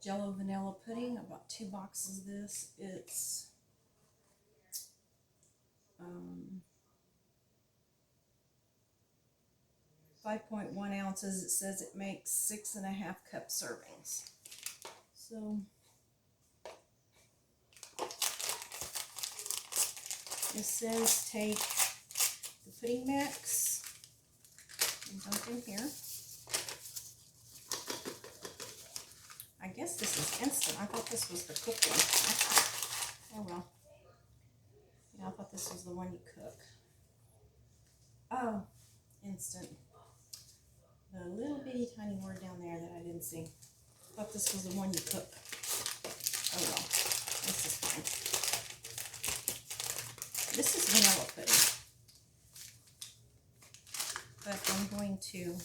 Jello vanilla pudding. I bought 2 boxes of this. It's 5.1 ounces. It says it makes 6.5 cup servings. So it says take the pudding mix and dump in here. I guess this is instant. I thought this was the cooked one. Oh well. Yeah, I thought this was the one you cook. Oh, instant. The little bitty tiny word down there that I didn't see. I thought this was the one you cook. Oh well. This is fine. This is vanilla pudding. But I'm going to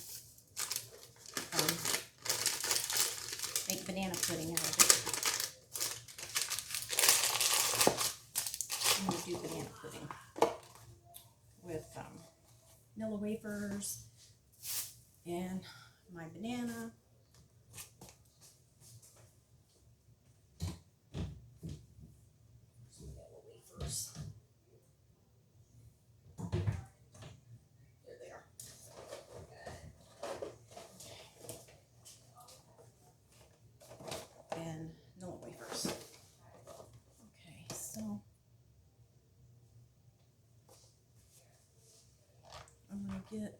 make banana pudding out of it. I'm going to do banana pudding with vanilla wafers and my banana. Some vanilla wafers. There they are. And vanilla wafers. Okay, so I'm going to get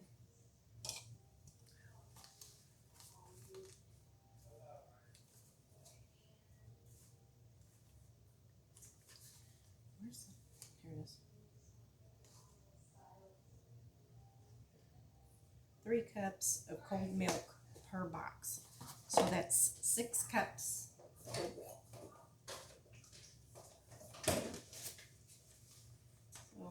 where's it? Here it is. 3 cups of cold milk per box. So that's 6 cups of cold milk. So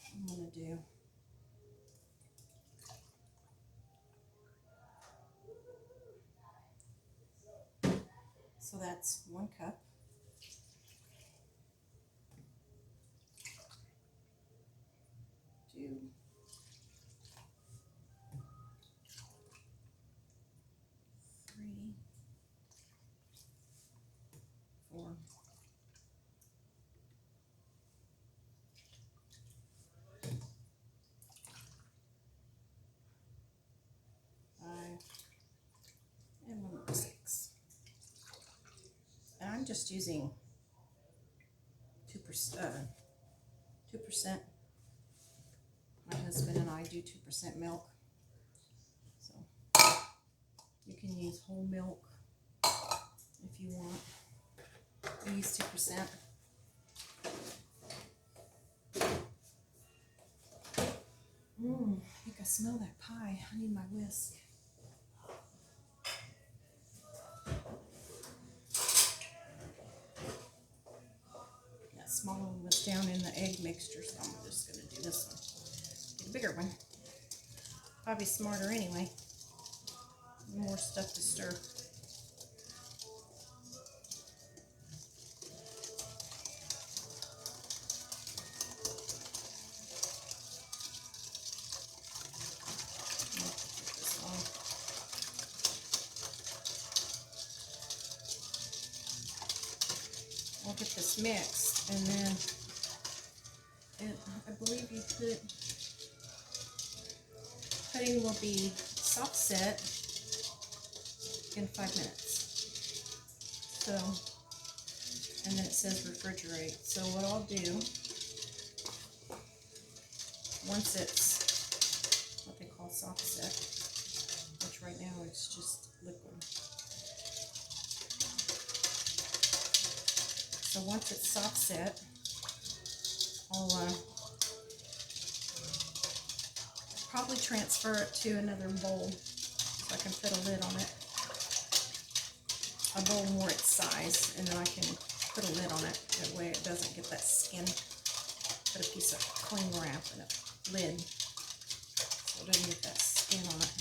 I'm going to do so that's 1 cup. 2, 3, 4, 5, and 1 more 6. And I'm just using 2%. 2%. My husband and I do 2% milk. So you can use whole milk if you want. We use 2%. I think I smell that pie. I need my whisk. That small one was down in the egg mixture, so I'm just going to do this one. Get a bigger one. Probably smarter anyway. More stuff to stir. I'll get this mixed, and then I believe you pudding will be soft set in 5 minutes. So, and then it says refrigerate. So what I'll do, once it's what they call soft set, which right now it's just liquid. So once it's soft set, I'll probably transfer it to another bowl so I can put a lid on it. A bowl more its size, and then I can put a lid on it. That way it doesn't get that skin. Put a piece of cling wrap and a lid so it doesn't get that skin on it.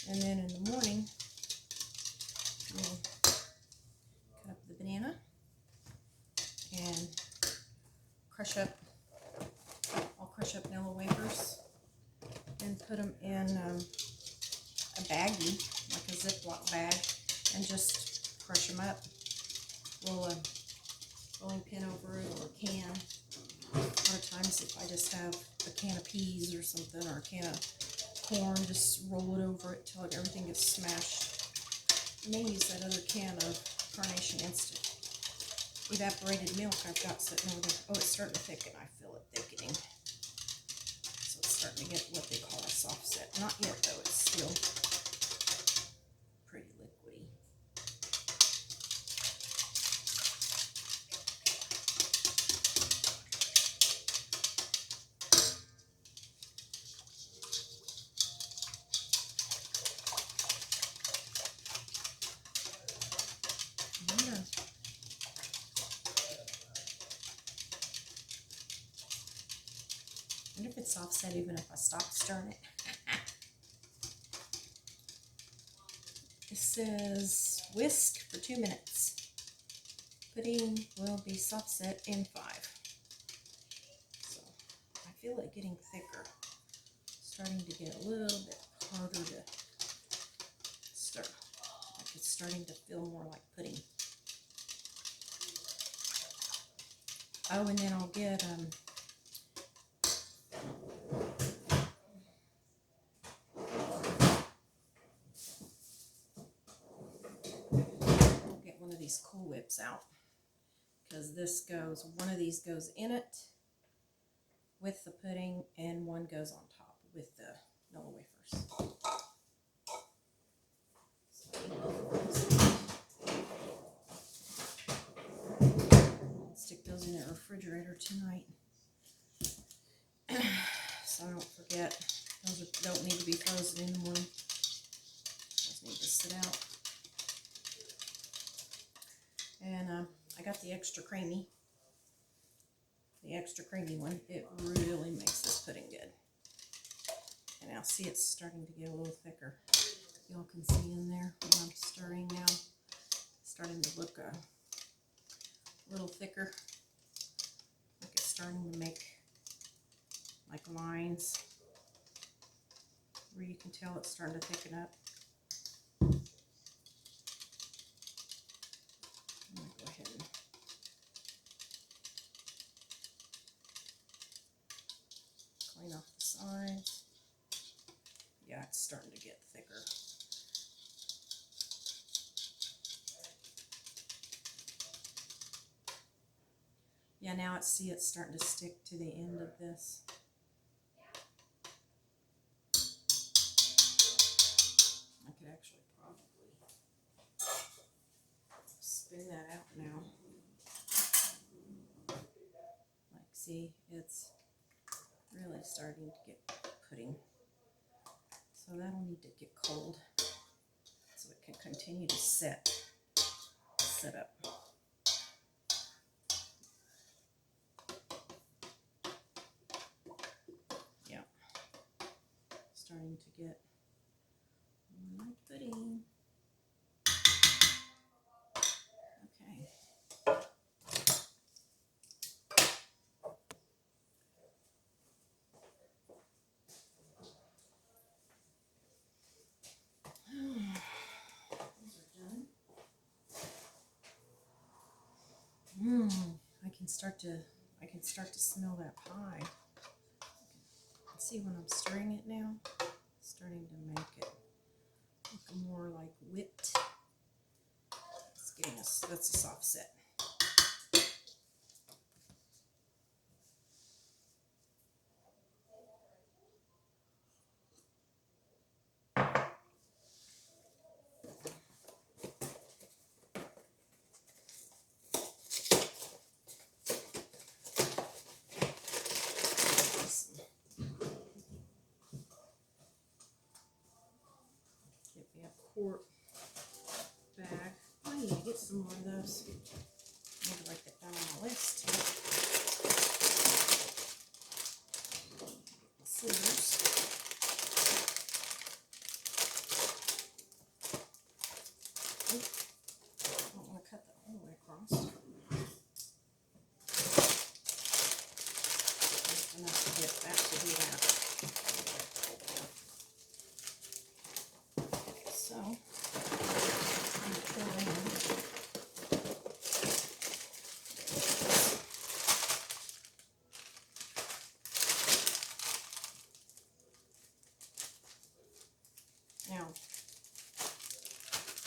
And then in the morning, we'll cut up the banana and I'll crush up vanilla wafers and put them in a baggie, like a Ziploc bag, and just crush them up. Roll a rolling pin over it or a can. A lot of times if I just have a can of peas or something, or a can of corn, just roll it over it till everything gets smashed. I may use that other can of Carnation Instant evaporated milk I've got sitting over there. Oh, it's starting to thicken. I feel it thickening. So it's starting to get what they call a soft set. Not yet though, it's still pretty liquidy. I wonder if it's offset even if I stop stirring it. It says whisk for 2 minutes. Pudding will be soft set in 5. So I feel it getting thicker. Starting to get a little bit harder to stir. Like it's starting to feel more like pudding. Oh, and then I'll get one of these Cool Whips out, because this goes, one of these goes in it with the pudding and one goes on top with the Nilla wafers. I'll stick those in the refrigerator tonight so I don't forget. Those don't need to be frozen in the morning. Those need to sit out. And I got the extra creamy. The extra creamy one. It really makes this pudding good. And now see, it's starting to get a little thicker. Y'all can see in there when I'm stirring now. It's starting to look a little thicker. Like it's starting to make like lines where you can tell it's starting to thicken up. I'm going to go ahead and clean off the sides. Yeah, it's starting to get thicker. Yeah, now it's starting to stick to the end of this. I could actually probably spin that out now. Like, see, it's really starting to get pudding. So that'll need to get cold so it can continue to set up. Yeah, starting to get more like pudding. Okay. I can start to smell that pie. See, when I'm stirring it now, it's starting to make it look more like whipped. It's getting that's a soft set. Get me a quart bag. I need to get some more of those. I need to write that down on my list. Scissors. I don't want to cut that all the way across. Just enough to get that to do that.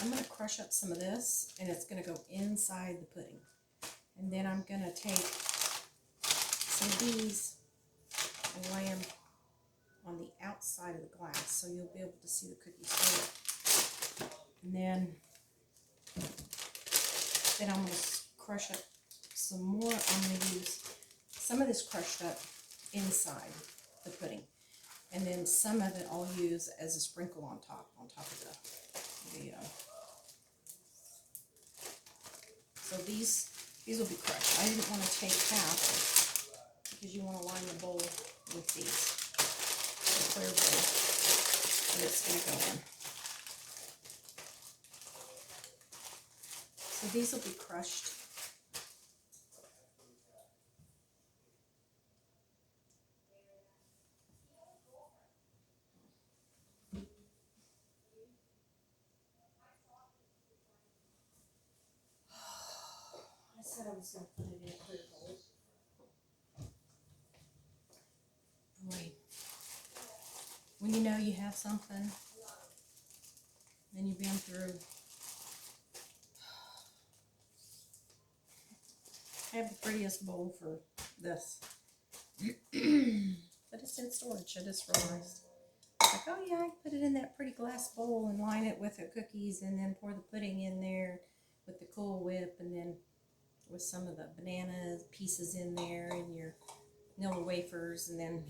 I'm going to crush up some of this, and it's going to go inside the pudding. And then I'm going to take some of these and lay them on the outside of the glass so you'll be able to see the cookies through it. And then I'm going to crush up some more. I'm going to use some of this crushed up inside the pudding. And then some of it I'll use as a sprinkle on top of the so these will be crushed. I didn't want to take half because you want to line the bowl with these. The clear bowl that it's going to go in. So these will be crushed. I said I was going to put it in a clear bowl. Boy, when you know you have something, and you've been through. I have the prettiest bowl for this. But it's in storage, I just realized. It's like, oh yeah, I can put it in that pretty glass bowl and line it with the cookies and then pour the pudding in there with the Cool Whip and then with some of the banana pieces in there and your Nilla wafers and then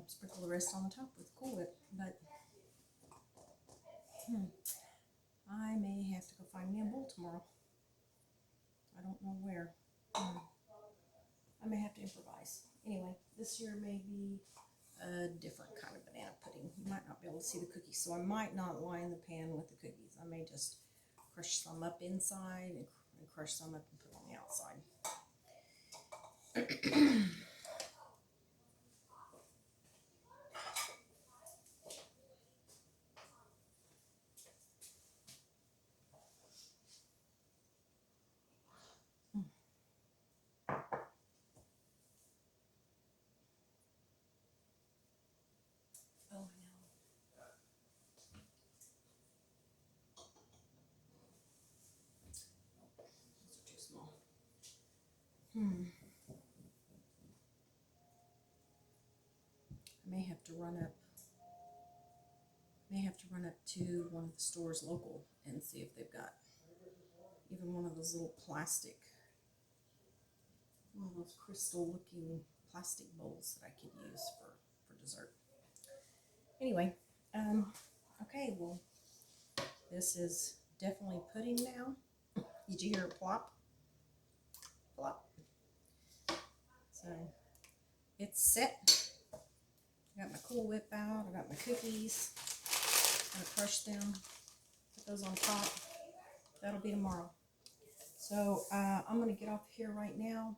sprinkle the rest on the top with Cool Whip. But I may have to go find me a bowl tomorrow. I don't know where. I may have to improvise. Anyway, this year may be a different kind of banana pudding. You might not be able to see the cookies, so I might not line the pan with the cookies. I may just crush some up inside and crush some up and put on the outside. Oh, I know. Those are too small. I may have to run up. To one of the stores local and see if they've got even one of those little plastic, one of those crystal-looking plastic bowls that I could use for dessert. Anyway, okay, well, this is definitely pudding now. Did you hear it plop? Plop. So, it's set. I got my Cool Whip out. I got my cookies. I'm going to crush them. Put those on top. That'll be tomorrow. So, I'm going to get off here right now.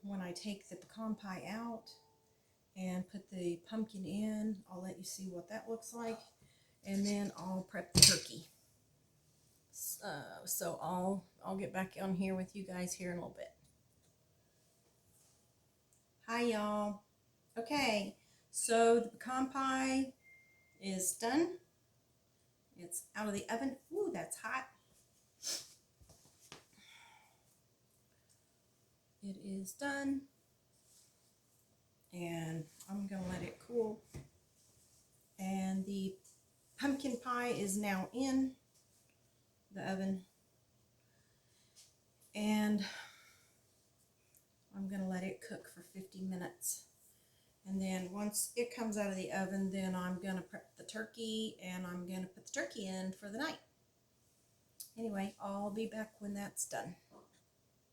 When I take the pecan pie out and put the pumpkin in, I'll let you see what that looks like. And then I'll prep the turkey. So I'll get back on here with you guys here in a little bit. Hi y'all. Okay, so the pecan pie is done. It's out of the oven. Ooh, that's hot. It is done. And I'm gonna let it cool. And the pumpkin pie is now in the oven. And I'm gonna let it cook for 50 minutes. And then once it comes out of the oven, then I'm gonna prep the turkey and I'm gonna put the turkey in for the night. Anyway, I'll be back when that's done.